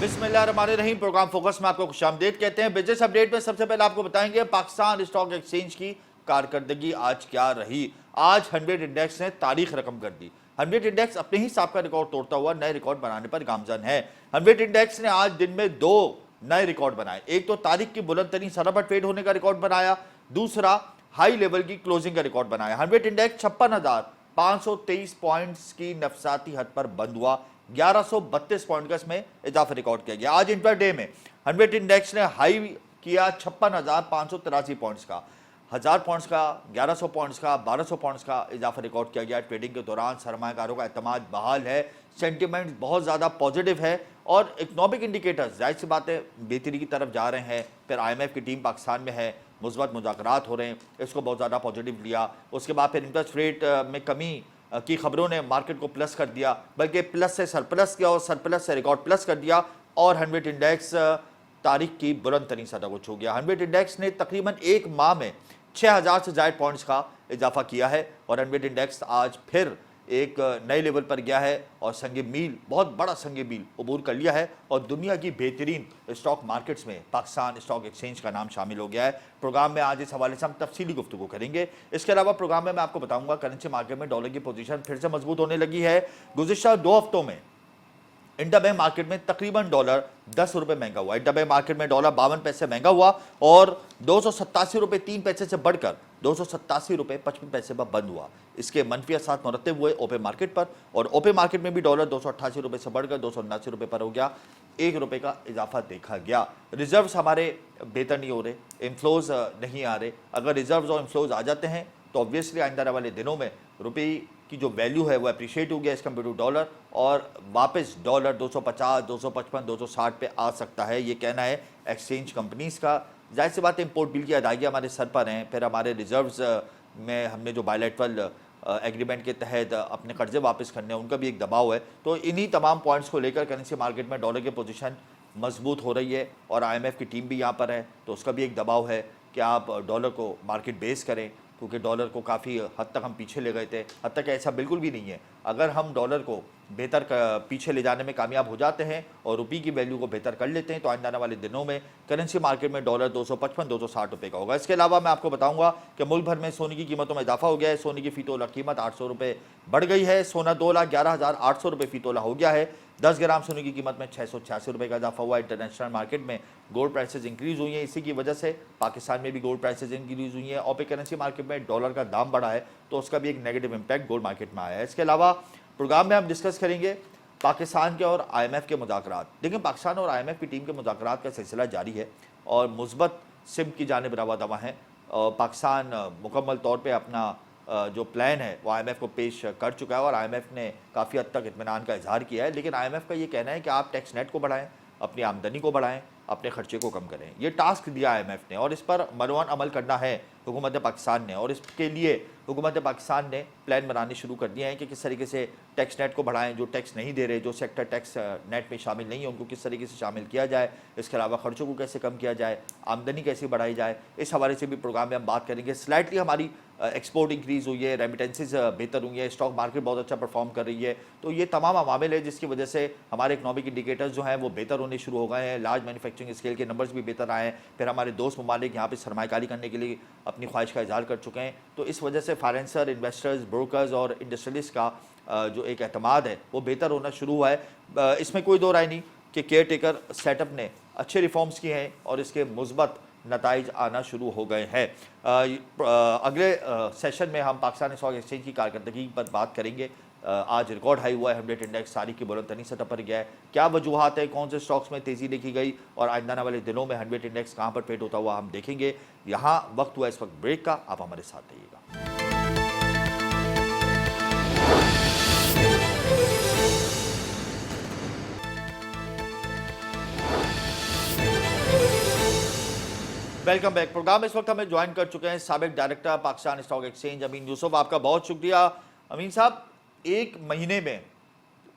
बिस्मिल्लाहिर्रहमानिर्रहीम। Programme focus में आपको खुशामदीद कहते हैं। बिजनेस अपडेट में सबसे पहले आपको बताएंगे पाकिस्तान स्टॉक एक्सचेंज की कारकर्दगी आज क्या रही। आज 100 इंडेक्स ने तारीख रकम कर दी। 100 इंडेक्स अपने ही हिसाब का रिकॉर्ड तोड़ता हुआ नए रिकॉर्ड बनाने पर गामजन है। 100 इंडेक्स ने आज दिन में दो नए रिकॉर्ड बनाए। एक तो तारीख की बुलंद तरीन सतह पर ट्रेड होने का रिकॉर्ड बनाया, दूसरा हाई लेवल की क्लोजिंग का रिकॉर्ड बनाया। 100 इंडेक्स 56,523 पॉइंट्स की नफसाती हद पर बंद हुआ। 1132 पॉइंट का इसमें इजाफा रिकॉर्ड किया गया। आज इंट्राडे में 100 इंडेक्स ने हाई किया 56,583 पॉइंट्स का, 1000 पॉइंट्स का, 1100 पॉइंट्स का, 1200 पॉइंट्स का इजाफा रिकॉर्ड किया गया। ट्रेडिंग के दौरान सरमायाकारों का एतमाद बहाल है, सेंटिमेंट बहुत ज़्यादा पॉजिटिव है और इकनॉमिक इंडिकेटर्स जाहिर सी बात है बेहतरी की तरफ जा रहे हैं। फिर IMF की टीम पाकिस्तान में है, मुस्बत मुज़ाकरात हो रहे हैं, इसको बहुत ज़्यादा पॉजिटिव लिया। उसके बाद फिर इंटरेस्ट रेट में कमी की खबरों ने मार्केट को प्लस कर दिया, बल्कि प्लस से सरप्लस किया और सरप्लस से रिकॉर्ड प्लस कर दिया और 100 इंडेक्स तारीख की बुलंद तरीन सतह को छू गया। 100 इंडेक्स ने तकरीबन एक माह में 6000 से ज़ायद पॉइंट्स का इजाफा किया है और 100 इंडेक्स आज फिर एक नए लेवल पर गया है और संग मील, बहुत बड़ा संग मील अबूर कर लिया है और दुनिया की बेहतरीन स्टॉक मार्केट्स में पाकिस्तान स्टॉक एक्सचेंज का नाम शामिल हो गया है। प्रोग्राम में आज इस हवाले से हम तफसीली गुफ्तगू करेंगे। इसके अलावा प्रोग्राम में मैं आपको बताऊंगा करेंसी मार्केट में डॉलर की पोजीशन फिर से मजबूत होने लगी है। गुज़िश्ता 2 हफ्तों में इंटरबैंक मार्केट में तकरीबन डॉलर 10 रुपये महंगा हुआ। इंटरबैंक मार्केट में डॉलर 52 पैसे महंगा हुआ और 287 रुपये 3 पैसे से बढ़कर 287 रुपये 55 पैसे पर बंद हुआ। इसके मनफी असरात मुरतब हुए ओपन मार्केट पर और ओपन मार्केट में भी डॉलर 288 रुपये से बढ़कर 279 रुपये पर हो गया। 1 रुपये का इजाफा देखा गया। रिजर्व्स हमारे बेहतर नहीं हो रहे, इनफ्लोज नहीं आ रहे। अगर रिजर्व्स और इनफ्लोज आ जाते हैं तो ऑब्वियसली आइंदा आने वाले दिनों में रुपये की जो वैल्यू है वो अप्रिशिएट हो गया एज कम्पेयर टू डॉलर और वापस डॉलर 250, 255, 260 पे आ सकता है। ये कहना है एक्सचेंज कंपनीज़ का। जाहिर सी बात है इम्पोर्ट बिल की अदायगी हमारे सर पर हैं, फिर हमारे रिजर्व्स में हमने जो बायलैटरल एग्रीमेंट के तहत अपने कर्जे वापस करने हैं उनका भी एक दबाव है। तो इन्हीं तमाम पॉइंट्स को लेकर करेंसी मार्केट में डॉलर की पोजीशन मजबूत हो रही है और IMF की टीम भी यहाँ पर है तो उसका भी एक दबाव है कि आप डॉलर को मार्केट बेस करें, क्योंकि डॉलर को काफ़ी हद तक हम पीछे ले गए थे। हद तक ऐसा बिल्कुल भी नहीं है। अगर हम डॉलर को बेहतर पीछे ले जाने में कामयाब हो जाते हैं और रुपये की वैल्यू को बेहतर कर लेते हैं तो आने वाले दिनों में करेंसी मार्केट में डॉलर 255, 260 रुपये का होगा। इसके अलावा मैं आपको बताऊंगा कि मुल्क भर में सोने की कीमतों में इजाफा हो गया है। सोने की फ़ी तोला कीमत 800 रुपये बढ़ गई है। सोना 2,11,800 रुपये फ़ी तोला हो गया है। 10 ग्राम सोने की कीमत में 686 रुपये का इजाफा हुआ। इंटरनेशनल मार्केट में गोल्ड प्राइसेस इंक्रीज़ हुई हैं, इसी की वजह से पाकिस्तान में भी गोल्ड प्राइसेस इंक्रीज़ हुई हैं। और करेंसी मार्केट में डॉलर का दाम बढ़ा है तो उसका भी एक नेगेटिव इम्पैक्ट गोल्ड मार्केट में आया है। इसके अलावा प्रोग्राम में हम डिस्कस करेंगे पाकिस्तान के और IMF के मुज़ाकरात। देखिए पाकिस्तान और IMF की टीम के मुज़ाकरात का सिलसिला जारी है और मुस्बत सिम की जानिब रवा दवा है। पाकिस्तान मुकम्मल तौर पे अपना जो प्लान है वो IMF को पेश कर चुका है और IMF ने काफ़ी हद तक इत्मीनान का इजहार किया है। लेकिन IMF का ये कहना है कि आप टैक्स नेट को बढ़ाएं, अपनी आमदनी को बढ़ाएं, अपने खर्चे को कम करें। ये टास्क दिया IMF ने और इस पर मरवान अमल करना है हुकूमत पाकिस्तान ने और इसके लिए हुकूमत पाकिस्तान ने प्लान बनाने शुरू कर दिए हैं कि किस तरीके से टैक्स नेट को बढ़ाएं। जो टैक्स नहीं दे रहे, जो सेक्टर टैक्स नेट में शामिल नहीं है, उनको किस तरीके से शामिल किया जाए। इसके अलावा खर्चों को कैसे कम किया जाए, आमदनी कैसे बढ़ाई जाए, इस हवाले से भी प्रोग्राम में हम बात करेंगे। स्लाइटली हमारी एक्सपोर्ट इंक्रीज़ हुई है, रेमिटेंसेज बेहतर हुई है, स्टॉक मार्केट बहुत अच्छा परफॉर्म कर रही है। तो ये तमाम अवामिल है जिसकी वजह से हमारे इकनॉमिक इंडिकेटर्स जो हैं वो बेहतर होने शुरू हो गए हैं। लार्ज मैन्युफैक्चरिंग स्केल के नंबर्स भी बेहतर आए हैं। फिर हमारे दोस्त ममालिक यहाँ पे सरमायाकारी करने के लिए अपनी ख्वाहिश का इजहार कर चुके हैं। तो इस वजह से फाइनेंसर, इन्वेस्टर्स, ब्रोकर्स और इंडस्ट्रियलिस्ट का जो एक एतमाद है वो बेहतर होना शुरू हुआ है। इसमें कोई दो राय नहीं कि केयर टेकर सेटअप ने अच्छे रिफॉर्म्स किए हैं और इसके मुस्बत नताइज आना शुरू हो गए हैं। अगले सेशन में हम पाकिस्तान स्टॉक एक्सचेंज की कारकर्दगी पर बात करेंगे। आज रिकॉर्ड हाई हुआ है, 100 इंडेक्स तारीख की बुलंद तरीन सतह पर गया है। क्या वजूहत है, कौन से स्टॉक्स में तेज़ी देखी गई और आइंदा आने वाले दिनों में 100 इंडेक्स कहाँ पर ट्रेड होता हुआ हम देखेंगे। यहाँ वक्त हुआ इस वक्त ब्रेक का, आप हमारे साथ रहिएगा। Welcome back. प्रोग्राम इस वक्त हमें ज्वाइन कर चुके हैं साबिक डायरेक्टर पाकिस्तान स्टॉक एक्सचेंज अमीन यूसुफ। आपका बहुत शुक्रिया अमीन साहब। एक महीने में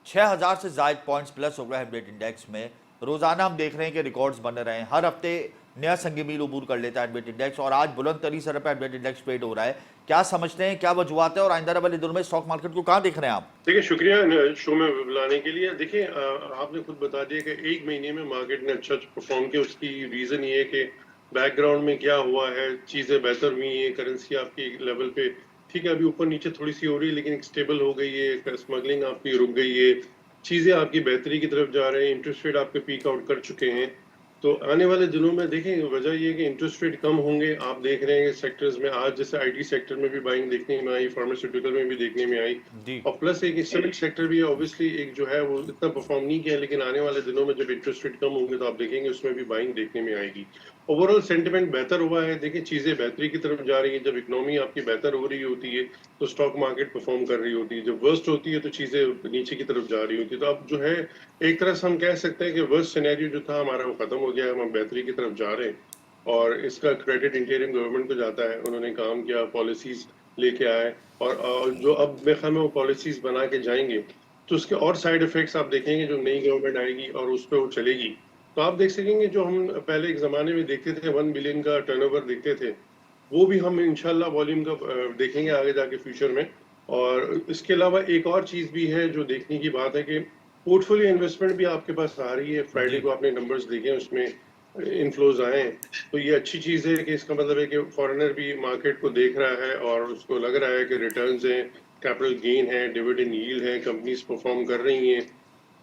6000 से ज़ायद पॉइंट्स प्लस हो गए हैं 100 इंडेक्स में। रोज़ाना हम देख रहे हैं कि रिकॉर्ड्स बन रहे हैं, हर हफ्ते नया संगी मील अबूर कर लेता है एडमिट इंडेक्स और आज बुलंद तरीन सर पर एडमिट इंडेक्स ट्रेड हो रहा है। क्या समझते हैं, क्या वजूहत है और आइंदा वाले दिनों में स्टॉक मार्केट को कहाँ देख रहे हैं आप? देखिए, शुक्रिया शो में बुलाने के लिए। देखिए, आपने खुद बता दिया कि एक महीने में मार्केट ने अच्छा परफॉर्म किया। उसकी रीजन ये है कि बैकग्राउंड में क्या हुआ है, चीजें बेहतर हुई है, करेंसी आपकी एक लेवल पे ठीक है, अभी ऊपर नीचे थोड़ी सी हो रही है लेकिन एक स्टेबल हो गई है, स्मगलिंग आपकी रुक गई है, चीजें आपकी बेहतरी की तरफ जा रहे हैं, इंटरेस्ट रेट आपके पीक आउट कर चुके हैं। तो आने वाले दिनों में देखें, वजह ये है कि इंटरेस्ट रेट कम होंगे। आप देख रहे हैं सेक्टर्स में आज जैसे आईटी सेक्टर में भी बाइंग देखने में आई, फार्मास्यूटिकल में भी देखने में आई, जी और प्लस एक सिविल सेक्टर भी ऑब्वियसली एक जो है वो इतना परफॉर्म नहीं किया, लेकिन आने वाले दिनों में जब इंटरेस्ट रेट कम होंगे तो आप देखेंगे उसमें भी बाइंग देखने में आएगी। ओवरऑल सेंटिमेंट बेहतर हुआ है। देखिए, चीजें बेहतरी की तरफ जा रही है। जब इकोनॉमी आपकी बेहतर हो रही होती है तो स्टॉक मार्केट परफॉर्म कर रही होती है, जब वर्स्ट होती है तो चीजें नीचे की तरफ जा रही होती है। तो अब जो है एक तरह से हम कह सकते हैं कि वर्स्ट सिनेरियो जो था हमारा वो खत्म हो गया है, हम बेहतरी की तरफ जा रहे हैं। और इसका क्रेडिट इंटीरियम गवर्नमेंट को जाता है, उन्होंने काम किया, पॉलिसीज लेके आए, और जो अब मेरे ख्याल में वो पॉलिसीज बना के जाएंगे तो उसके और साइड इफेक्ट्स आप देखेंगे। जो नई गवर्नमेंट आएगी और उस पर वो चलेगी तो आप देख सकेंगे जो हम पहले एक जमाने में देखते थे 1 बिलियन का टर्नओवर देखते थे, वो भी हम इंशाल्लाह वॉल्यूम का देखेंगे आगे जाके फ्यूचर में। और इसके अलावा एक और चीज भी है जो देखने की बात है कि पोर्टफोलियो इन्वेस्टमेंट भी आपके पास आ रही है। फ्राइडे जी को आपने नंबर्स देखे, उसमें इनफ्लोज आए हैं, तो ये अच्छी चीज है कि इसका मतलब है कि फॉरेनर भी मार्केट को देख रहा है और उसको लग रहा है कि रिटर्न्स हैं, कैपिटल गेन है, डिविडेंड यील्ड है, कंपनीज परफॉर्म कर रही हैं।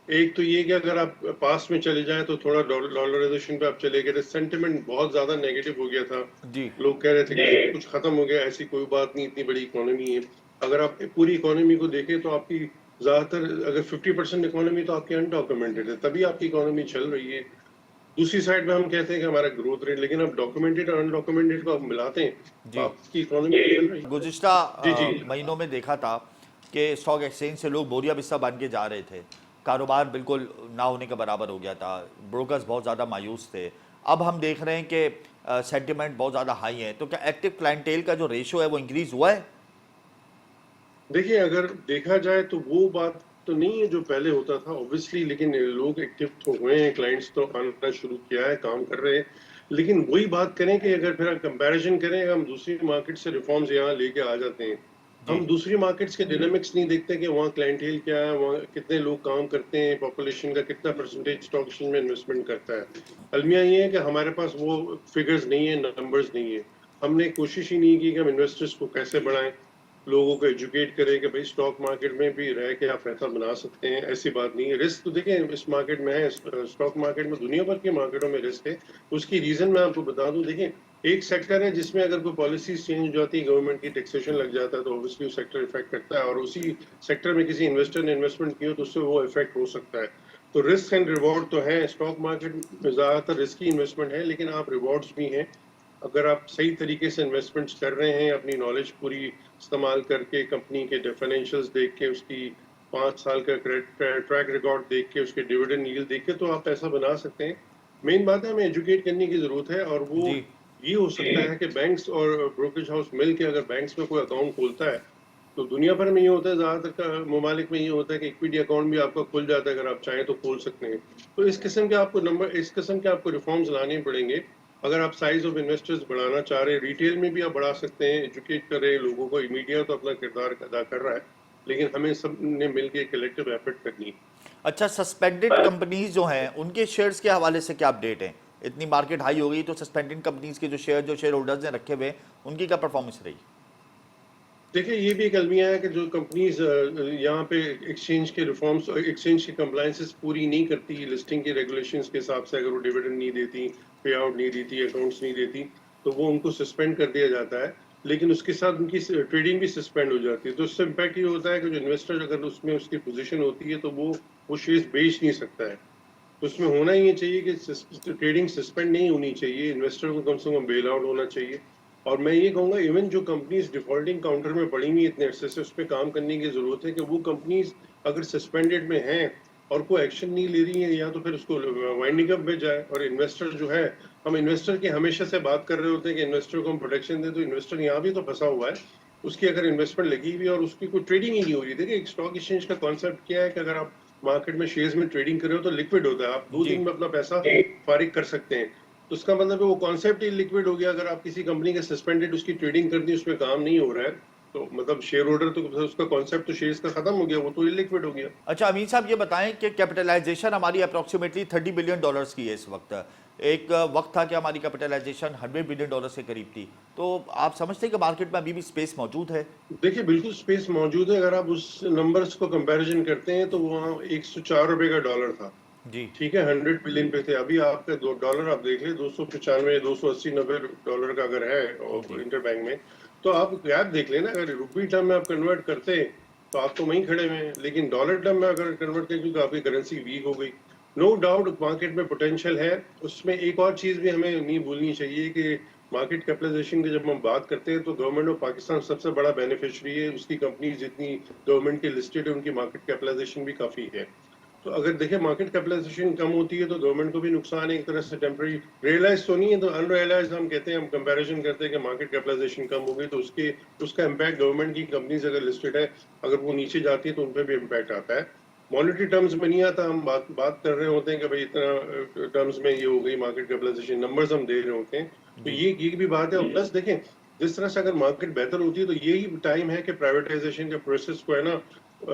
एक तो ये कि अगर आप पास में चले जाएं तो थोड़ा डॉलराइजेशन पे आप चले गए थे, सेंटिमेंट बहुत ज्यादा नेगेटिव हो गया था। जी लोग कह रहे थे कि सब कुछ खत्म हो गया, ऐसी कोई बात नहीं, इतनी बड़ी इकोनॉमी है। अगर आप पूरी इकोनॉमी को देखें तो आपकी ज्यादातर अगर 50% इकोनॉमी तो आपकी अनडॉक्यूमेंटेड है, तभी आपकी इकोनॉमी चल रही है। दूसरी साइड में हम कहते हैं कि हमारा ग्रोथ रेट, लेकिन अब डॉक्यूमेंटेड और अनडॉक्यूमेंटेड को आप मिलाते हैं तो जी आपकी इकोनॉमी चल रही है। गुज़िश्ता जी जी महीनों में देखा था कि स्टॉक एक्सचेंज से लोग बोरिया बिस्सा बन के जा रहे थे, कारोबार बिल्कुल ना होने के बराबर हो गया था, ब्रोकर्स बहुत ज़्यादा मायूस थे। अब हम देख रहे हैं कि सेंटिमेंट बहुत ज़्यादा हाई है, तो क्या एक्टिव क्लाइंटेल का जो रेशो है वो इंक्रीज़ हुआ है? देखिए, अगर देखा जाए तो वो बात तो नहीं है जो पहले होता था ऑब्वियसली, लेकिन लोग एक्टिव तो हुए हैं, क्लाइंट्स तो आना शुरू किया है, काम कर रहे हैं। लेकिन वही बात करें कि अगर फिर कंपैरिजन करें, हम दूसरी मार्केट से रिफॉर्म्स यहाँ लेके आ जाते हैं, जी हम दूसरी मार्केट्स के डायनामिक्स नहीं देखते कि वहाँ क्लाइंटेल क्या है, वहाँ कितने लोग काम करते हैं, पॉपुलेशन का कितना परसेंटेज स्टॉक एक्सचेंज में इन्वेस्टमेंट करता है। अलमिया ये है कि हमारे पास वो फिगर्स नहीं है, नंबर्स नहीं है। हमने कोशिश ही नहीं की कि हम इन्वेस्टर्स को कैसे बढ़ाएं, लोगों को एजुकेट करें कि भाई स्टॉक मार्केट में भी रह के आप पैसा बना सकते हैं। ऐसी बात नहीं है। रिस्क तो देखें इस मार्केट में है, स्टॉक मार्केट में, दुनिया भर के मार्केटों में रिस्क है। उसकी रीजन मैं आपको बता दूं। देखें, एक सेक्टर है जिसमें अगर कोई पॉलिसीज चेंज हो जाती है, गवर्नमेंट की टैक्सेशन लग जाता है, तो ऑब्वियसली वो सेक्टर इफेक्ट करता है, और उसी सेक्टर में किसी इन्वेस्टर ने इन्वेस्टमेंट किया तो उससे वो इफेक्ट हो सकता है। तो रिस्क एंड रिवॉर्ड तो है। स्टॉक मार्केट में ज्यादातर रिस्की इन्वेस्टमेंट है, लेकिन आप रिवॉर्ड्स भी हैं। अगर आप सही तरीके से इन्वेस्टमेंट्स कर रहे हैं, अपनी नॉलेज पूरी इस्तेमाल करके, कंपनी के फाइनेंशियल्स देख के, उसकी 5 साल का ट्रैक रिकॉर्ड देख के, उसके डिविडेंड यील्ड देख के, तो आप पैसा बना सकते हैं। मेन बात है हमें एजुकेट करने की जरूरत है, और वो जी ये हो सकता है कि बैंक्स और ब्रोकरेज हाउस मिल के अगर बैंक्स में कोई अकाउंट खोलता है, तो दुनिया भर में ये होता है, ज्यादातर का ममालिक में ये होता है कि इक्विटी अकाउंट भी आपका खुल जाता है, अगर आप चाहें तो खोल सकते हैं। तो इस किस्म के आपको रिफॉर्म्स लाने पड़ेंगे। अगर आप साइज ऑफ इन्वेस्टर्स बढ़ाना चाह रहे हैं, रिटेल में भी आप बढ़ा सकते हैं, एजुकेट कर रहे हैं लोगों को। मीडिया तो अपना किरदार अदा कर रहा है, लेकिन हमें सब ने मिलकर कलेक्टिव एफर्ट करनी है। अच्छा, सस्पेंडेड कंपनीज जो हैं उनके शेयर्स के हवाले से क्या अपडेट है? इतनी मार्केट हाई हो गई तो सस्पेंडेड कंपनीज के जो शेयर होल्डर्स ने रखे हुए उनकी क्या परफॉर्मेंस रही? देखिए, ये भी एक अलमिया है कि जो कंपनीज यहाँ पे एक्सचेंज के रिफॉर्म्स, एक्सचेंज की कंप्लायंसेस पूरी नहीं करती लिस्टिंग के रेगुलेशंस के हिसाब से, अगर वो डिविडेंड नहीं देती, पे आउट नहीं देती, अकाउंट्स नहीं देती, तो वो उनको सस्पेंड कर दिया जाता है। लेकिन उसके साथ उनकी ट्रेडिंग भी सस्पेंड हो जाती है। तो उससे इम्पैक्ट ये होता है कि जो इन्वेस्टर अगर उसमें उसकी पोजीशन होती है तो वो शेयर्स बेच नहीं सकता है। तो उसमें होना ही चाहिए कि ट्रेडिंग सस्पेंड नहीं होनी चाहिए, इन्वेस्टर को कम से कम बेल आउट होना चाहिए। और मैं ये कहूंगा, इवन जो कंपनीज डिफॉल्टिंग काउंटर में पड़ी हुई इतने अरसे से, उस पर काम करने की जरूरत है कि वो कंपनीज अगर सस्पेंडेड में हैं और कोई एक्शन नहीं ले रही है, या तो फिर उसको वाइंडिंग अप में जाए। और इन्वेस्टर जो है, हम इन्वेस्टर की हमेशा से बात कर रहे होते हैं कि इन्वेस्टर को हम प्रोटेक्शन दें, तो इन्वेस्टर यहाँ भी तो फंसा हुआ है। उसकी अगर इन्वेस्टमेंट लगी हुई है और उसकी कोई ट्रेडिंग ही नहीं हो रही। देखिए, एक स्टॉक एक्सचेंज का कॉन्सेप्ट क्या है कि अगर आप मार्केट में शेयर्स में ट्रेडिंग कर रहे हो तो लिक्विड होता है, आप 2 दिन जी में अपना पैसा फारिग कर सकते हैं। तो उसका मतलब है वो कॉन्सेप्ट ही लिक्विड हो गया। अगर आप किसी कंपनी का सस्पेंडेड उसकी ट्रेडिंग कर दी, उसमें काम नहीं हो रहा है, तो मतलब शेयर होल्डर तो उसका कॉन्सेप्ट तो शेयर्स का खत्म हो गया, वो तो इलिक्विड हो गया। अच्छा अमीन साहब ये बताएं कि कैपिटलाइजेशन हमारी अप्रोक्सीमेटली $30 बिलियन की है इस वक्त। एक वक्त था कि हमारी कैपिटलाइजेशन $100 बिलियन के करीब थी। तो आप समझते हैं कि मार्केट में अभी भी स्पेस मौजूद है? देखिए बिल्कुल स्पेस मौजूद है। अगर आप उस नंबर्स को कंपैरिजन करते हैं तो वहाँ ₹104 का डॉलर था, जी ठीक है, 100 बिलियन पे थे। अभी आपका डॉलर आप देख ले, 295, 280, $90 का अगर है जी इंटरबैंक में, तो आप गैप देख लेना। अगर रुपी टर्म में आप कन्वर्ट करते हैं तो आप तो वहीं खड़े हुए हैं, लेकिन डॉलर टर्म में अगर कन्वर्ट करें, क्योंकि आपकी करेंसी वीक हो गई, नो डाउट मार्केट में पोटेंशियल है। उसमें एक और चीज भी हमें नहीं भूलनी चाहिए कि मार्केट कैपिटलाइजेशन की जब हम बात करते हैं तो गवर्नमेंट ऑफ पाकिस्तान सबसे बड़ा बेनिफिशियरी है। उसकी कंपनी जितनी गवर्नमेंट के लिस्टेड है, उनकी मार्केट कैपिटलाइजेशन भी काफी है। तो अगर देखें मार्केट कैपिटलाइजेशन कम होती है तो गवर्नमेंट को भी नुकसान है, एक तरह से टेम्पररी। रियलाइज तो नहीं है, तो अनरियलाइज हम कहते हैं, हम कंपैरिजन करते हैं कि मार्केट कैपिटलाइजेशन कम हो गई तो उसका इम्पैक्ट गवर्नमेंट की कंपनीज अगर लिस्टेड है, अगर वो नीचे जाती है तो उन पर भी इम्पैक्ट आता है। मॉनेटरी टर्म्स में नहीं आता। हम बात कर रहे होते हैं कि भाई इतना टर्म्स में ये हो गई मार्केट कैपिटलाइजेशन, नंबर्स हम दे रहे होते हैं, तो जी ये भी बात है। और प्लस देखें, जिस तरह से अगर मार्केट बेहतर होती है तो यही टाइम है कि प्राइवेटाइजेशन के प्रोसेस को है ना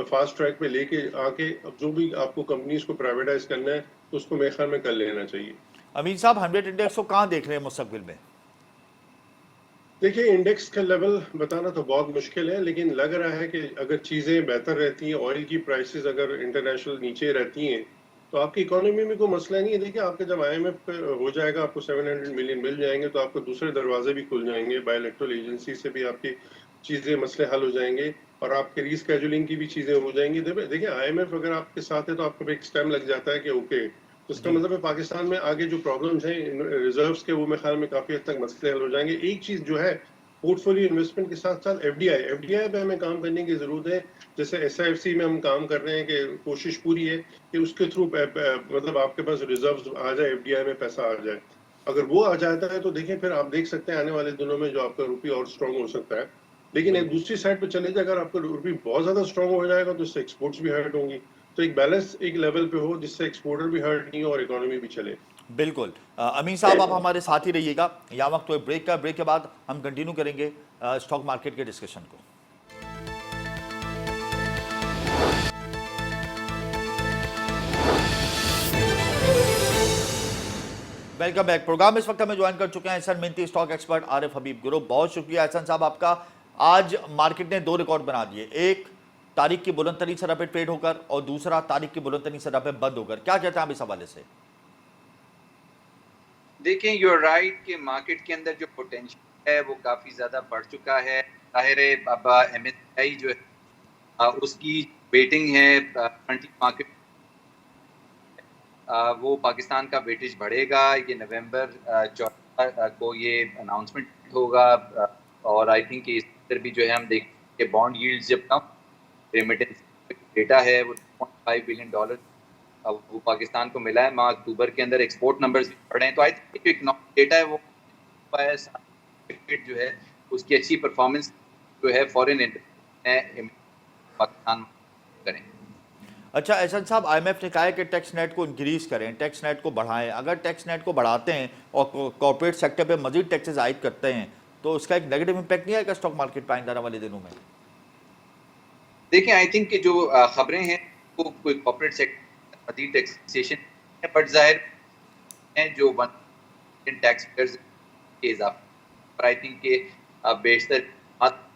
फास्ट ट्रैक पे लेके आके, अब जो भी आपको कंपनीज को प्राइवेटाइज करना है तो उसको मेरे ख्याल में कर लेना चाहिए। अमीन साहब 100 इंडेक्स को कहाँ देख रहे हैं मुस्तकबिल में? देखिए इंडेक्स का लेवल बताना तो बहुत मुश्किल है, लेकिन लग रहा है कि अगर चीजें बेहतर रहती हैं, ऑयल की प्राइसेस अगर इंटरनेशनल नीचे रहती हैं, तो आपकी इकोनॉमी में कोई मसला नहीं है। देखिए आपके जब IMF हो जाएगा, आपको 700 मिलियन मिल जाएंगे, तो आपको दूसरे दरवाजे भी खुल जाएंगे, बायोइलेक्ट्रल एजेंसी से भी आपकी चीजें मसले हल हो जाएंगे, और आपके रीस्केजुलिंग की भी चीजें हो जाएंगी। देखिए IMF अगर आपके साथ है तो आपको एक स्टेम लग जाता है कि ओके, तो इसका जी मतलब है पाकिस्तान में आगे जो प्रॉब्लम्स हैं रिजर्व्स के, वो मेरे ख्याल में काफी हद तक मसले हल हो जाएंगे। एक चीज जो है, पोर्टफोलियो इन्वेस्टमेंट के साथ साथ एफडीआई पे हमें काम करने की जरूरत है। जैसे SIFC में हम काम कर रहे हैं कि कोशिश पूरी है कि उसके थ्रू मतलब आपके पास रिजर्व्स आ जाए, एफडीआई में पैसा आ जाए। अगर वो आ जाता है तो देखिए फिर आप देख सकते हैं आने वाले दिनों में जो आपका रुपया और स्ट्रांग हो सकता है। लेकिन एक बिल्कुल दूसरी साइड पे चले जाए, अगर आपका रुपये बहुत ज्यादा स्ट्रांग हो जाएगा तो इससे एक्सपोर्ट्स भी हर्ट होंगी। तो एक बैलेंस एक लेवल पे हो जिससे एक्सपोर्टर भी हर्ट नहीं हो और इकोनॉमी भी चले। बिल्कुल अमीन साहब आप हमारे साथ ही रहिएगा। यहाँ वक्त तो ब्रेक का, ब्रेक के बाद हम कंटिन्यू करेंगे स्टॉक मार्केट के डिस्कशन को। Welcome back. प्रोग्राम इस वक्त हमें ज्वाइन कर चुके हैं एहसन मिन्ती, स्टॉक एक्सपर्ट आरिफ हबीब गुरु। बहुत शुक्रिया एहसन साहब आपका। आज मार्केट ने 2 रिकॉर्ड बना दिए, एक तारीख की बुलंद तरीन सतह पे ट्रेड होकर और दूसरा तारीख की बुलंद तरीन सतह पे बंद होकर। क्या कहते हैं आप इस हवाले से? देखें यू आर राइट कि मार्केट के अंदर जो पोटेंशियल है वो काफ़ी ज़्यादा बढ़ चुका है। जाहिर है अब MSCI जो है उसकी वेटिंग है फ्रंट मार्केट, वो पाकिस्तान का वेटेज बढ़ेगा। ये नवंबर 14 को ये अनाउंसमेंट होगा। और आई थिंक इस तरह भी जो है हम देखें कि बॉन्ड यील्ड्स जब कम, रेमिटेंस डेटा है वो $2.5 बिलियन अब वो पाकिस्तान को मिला है। माह अक्टूबर के अंदर एक्सपोर्ट नंबर्स भी बढ़े हैं। तो आई थिंक जो इकोनॉमिक डेटा है वो जो है उसकी अच्छी परफॉर्मेंस जो है फॉरेन पाकिस्तान करें। अच्छा एहसन साहब, IMF ने कहा है कि टैक्स नेट को इंक्रीज करें, टैक्स नेट को बढ़ाएं। अगर टैक्स नेट को बढ़ाते हैं और कॉर्पोरेट सेक्टर पे मजीद टैक्सेस आयद करते हैं तो उसका एक नेगेटिव इंपैक्ट नहीं आएगा स्टॉक मार्केट पर आने वाले दिनों में? देखें आई थिंक कि जो खबरें हैं वो कोई कॉर्पोरेट सेक्टर मजीद टैक्सेशन है, बट जाहिर है जो टैक्स पेयर्स के इजाफे पर आई थिंक के बेशतर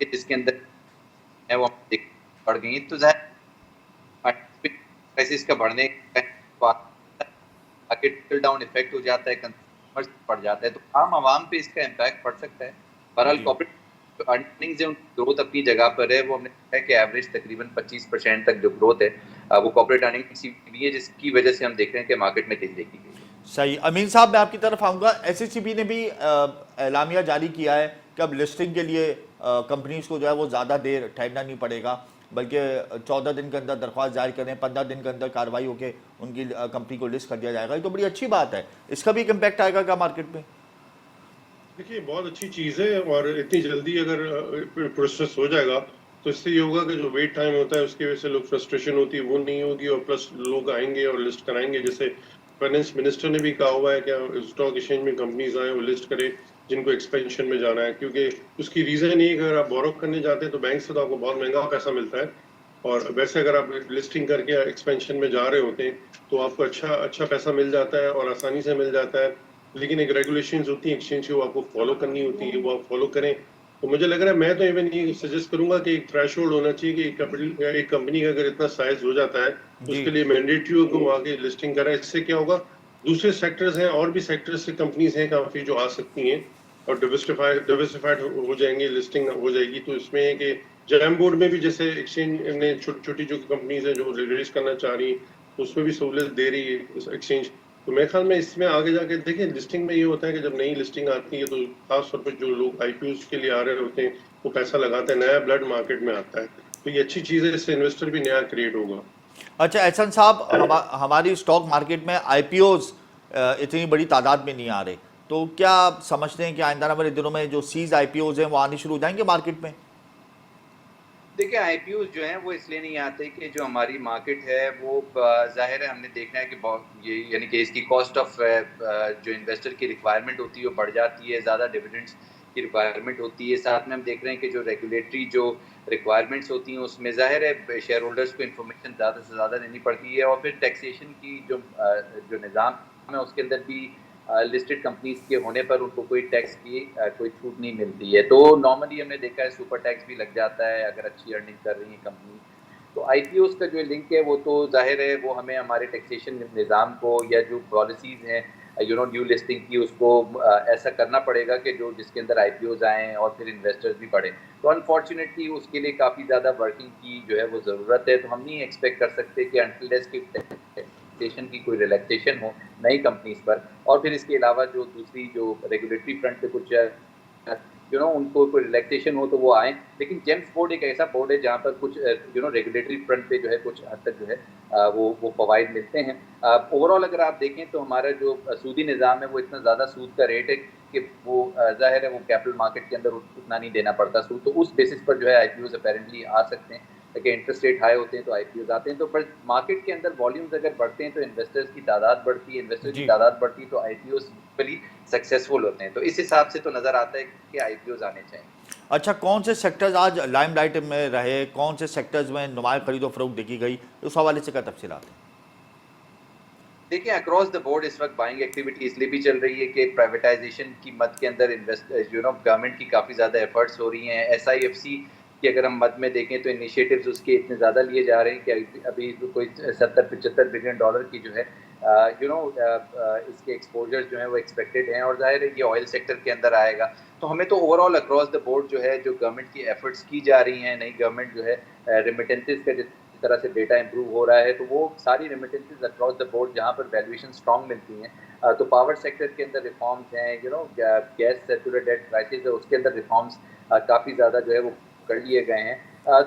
जिसके अंदर है वो बढ़ गई, तो जाहिर प्राइसेस का बढ़ने ट्रिकल डाउन इफेक्ट हो जाता है, कंज्यूमर्स पड़ जाता है, तो आम आवाम पे इसका इम्पैक्ट पड़ सकता है। बहरहाल कॉर्पोरेट अर्निंग्स है उनकी ग्रोथ अपनी जगह पर है। वो हमने देखा है कि एवरेज तकरीबन 25% तक जो ग्रोथ है वो कॉर्पोरेट अर्निंग्स की है, जिसकी वजह से हम देख रहे हैं कि मार्केट में तेजी देखी गई है। सही। अमीन साहब मैं आपकी तरफ आऊँगा। SECB ने भी एलामिया जारी किया है कि अब लिस्टिंग के लिए कंपनीज को जो है वो ज़्यादा देर ठहरना नहीं पड़ेगा, बल्कि 14 दिन के अंदर दरख्वास्त जारी करें, 15 दिन के अंदर कार्रवाई होकर उनकी कंपनी को लिस्ट कर दिया जाएगा। ये तो बड़ी अच्छी बात है। इसका भी एक इम्पैक्ट आएगा क्या मार्केट में? देखिए बहुत अच्छी चीज़ है, और इतनी जल्दी अगर प्रोसेस हो जाएगा तो इससे ये होगा कि जो वेट टाइम होता है उसकी वजह से लोग फ्रस्ट्रेशन होती है वो नहीं होगी, और प्लस लोग आएंगे और लिस्ट कराएंगे। जैसे फाइनेंस मिनिस्टर ने भी कहा हुआ है कि स्टॉक एक्सचेंज में कंपनीज आए वो लिस्ट करें जिनको एक्सपेंशन में जाना है, क्योंकि उसकी रीजन ये है कि अगर आप बोरो करने जाते हैं तो बैंक से तो आपको बहुत महंगा पैसा मिलता है, और वैसे अगर आप लिस्टिंग करके एक्सपेंशन में जा रहे होते हैं तो आपको अच्छा पैसा मिल जाता है और आसानी से मिल जाता है। लेकिन एक रेगुलेशंस होती है एक्सचेंज की, वो आपको फॉलो करनी होती है, वो आप फॉलो करें। तो मुझे लग रहा है, मैं तो इवन ये सजेस्ट करूंगा कि एक थ्रेशोल्ड होना चाहिए कि एक कंपनी का अगर इतना साइज हो जाता है तो जी उसके लिए मैंडेटरी हो कि वो आगे लिस्टिंग करें। इससे क्या होगा, दूसरे सेक्टर्स हैं और भी सेक्टर्स से कंपनीज हैं काफी जो आ सकती हैं और डिवर्सिफाइड हो जाएंगे, लिस्टिंग हो जाएगी। तो इसमें है कि जैम बोर्ड में भी जैसे एक्सचेंज ने छोटी छोटी जो कंपनीज हैं जो रिलीज करना चाह रही तो उसमें भी सहूलियत दे रही है एक्सचेंज। तो मेरे ख्याल में इसमें आगे जाके देखिए, लिस्टिंग में ये होता है कि जब नई लिस्टिंग आती है तो खासतौर पर जो लोग आईपीओ के लिए आ रहे होते हैं वो पैसा लगाते हैं, नया ब्लड मार्केट में आता है। तो ये अच्छी चीज है, इससे इन्वेस्टर भी नया क्रिएट होगा। अच्छा एहसन साहब, हमारी स्टॉक मार्केट में आईपीओज इतनी बड़ी तादाद में नहीं आ रहे, तो क्या आप समझते हैं कि आइंदा आने वाले दिनों में जो सीज आईपीओज हैं वो आने शुरू हो जाएंगे मार्केट में? देखिए आईपीओ जो हैं वो इसलिए नहीं आते कि जो हमारी मार्केट है वो जाहिर है हमने देखना है कि बहुत ये यानी कि इसकी कॉस्ट ऑफ जो इन्वेस्टर की रिक्वायरमेंट होती है वो बढ़ जाती है, ज़्यादा डिविडेंड्स की रिक्वायरमेंट होती है। साथ में हम देख रहे हैं कि जो रेगुलेटरी जो रिक्वायरमेंट्स होती हैं उसमें जाहिर है शेयर होल्डर्स को इन्फॉर्मेशन ज़्यादा से ज़्यादा देनी पड़ती है, और फिर टैक्सेशन की जो निज़ाम है उसके अंदर भी लिस्टेड कंपनीज के होने पर उनको कोई टैक्स की कोई छूट नहीं मिलती है। तो नॉर्मली हमने देखा है सुपर टैक्स भी लग जाता है अगर अच्छी अर्निंग कर रही है कंपनी। तो आईपीओस का जो लिंक है वो तो जाहिर है वो हमें हमारे टैक्सेशन निज़ाम को या जो पॉलिसीज़ हैं न्यू लिस्टिंग की उसको ऐसा करना पड़ेगा कि जो जिसके अंदर आईपीओज आएँ और फिर इन्वेस्टर्स भी बढ़ें। तो अनफॉर्चुनेटली उसके लिए काफ़ी ज़्यादा वर्किंग की जो है वो ज़रूरत है। तो हम नहीं एक्सपेक्ट कर सकते कि अनटिल की टैक्सेशन की कोई रिलैक्सेशन हो नई कंपनीज पर, और फिर इसके अलावा जो दूसरी जो रेगुलेटरी फ्रंट पे कुछ उनको कोई रिलैक्सेशन हो तो वो आए। लेकिन जेम्स बोर्ड एक ऐसा बोर्ड है जहाँ पर कुछ रेगुलेटरी फ्रंट पे जो है कुछ हद तक जो है वो फवाइद मिलते हैं। ओवरऑल अगर आप देखें तो हमारा जो सूदी निज़ाम है वो इतना ज़्यादा सूद का रेट है कि वो जाहिर है वो कैपिटल मार्केट के अंदर उतना नहीं देना पड़ता सूद, तो उस बेसिस पर जो है आईपीओज अपेरेंटली आ सकते हैं। कि इंटरेस्ट रेट हाई होते हैं तो आईपीओज आते हैं। तो पर मार्केट के अंदर वॉल्यूम्स अगर बढ़ते हैं तो इन्वेस्टर्स की तादाद बढ़ती है, इन्वेस्टर्स की जी तादाद बढ़ती है तो आईपीओज यूजुअली सक्सेसफुल होते हैं। तो इस हिसाब से तो नज़र आता है कि आईपीओज आने चाहिए। अच्छा, कौन से सेक्टर्स आज लाइमलाइट में रहे, कौन से सेक्टर्स में नुमाया खरीदो फरोख्त देखी गई, उस हवाले से क्या तफसीलात हैं? देखिए अक्रॉस द बोर्ड इस वक्त बाइंग एक्टिविटी इसलिए भी चल रही है कि प्राइवेटाइजेशन की मद के अंदर गवर्नमेंट की काफ़ी ज़्यादा एफर्ट्स हो रही हैं। एसआईएफसी कि अगर हम मद में देखें तो इनिशिएटिव्स उसके इतने ज़्यादा लिए जा रहे हैं कि अभी कोई 70-75 बिलियन डॉलर की जो है इसके एक्सपोजर जो है वो एक्सपेक्टेड हैं, और जाहिर है ये ऑयल सेक्टर के अंदर आएगा। तो हमें तो ओवरऑल अक्रॉस द बोर्ड जो है जो गवर्नमेंट की एफर्ट्स की जा रही हैं, नई गवर्नमेंट जो है रेमिटेंसेस का जिस तरह से डेटा इंप्रूव हो रहा है तो वो सारी रेमिटेंसेस अक्रॉस द बोर्ड जहाँ पर वैल्यूएशन स्ट्रॉन्ग मिलती हैं। तो पावर सेक्टर के अंदर रिफॉर्म्स हैं, गैस सर्कुलर डेट क्राइसिस है उसके अंदर रिफॉर्म्स काफ़ी ज़्यादा जो है वो कर लिए गए हैं।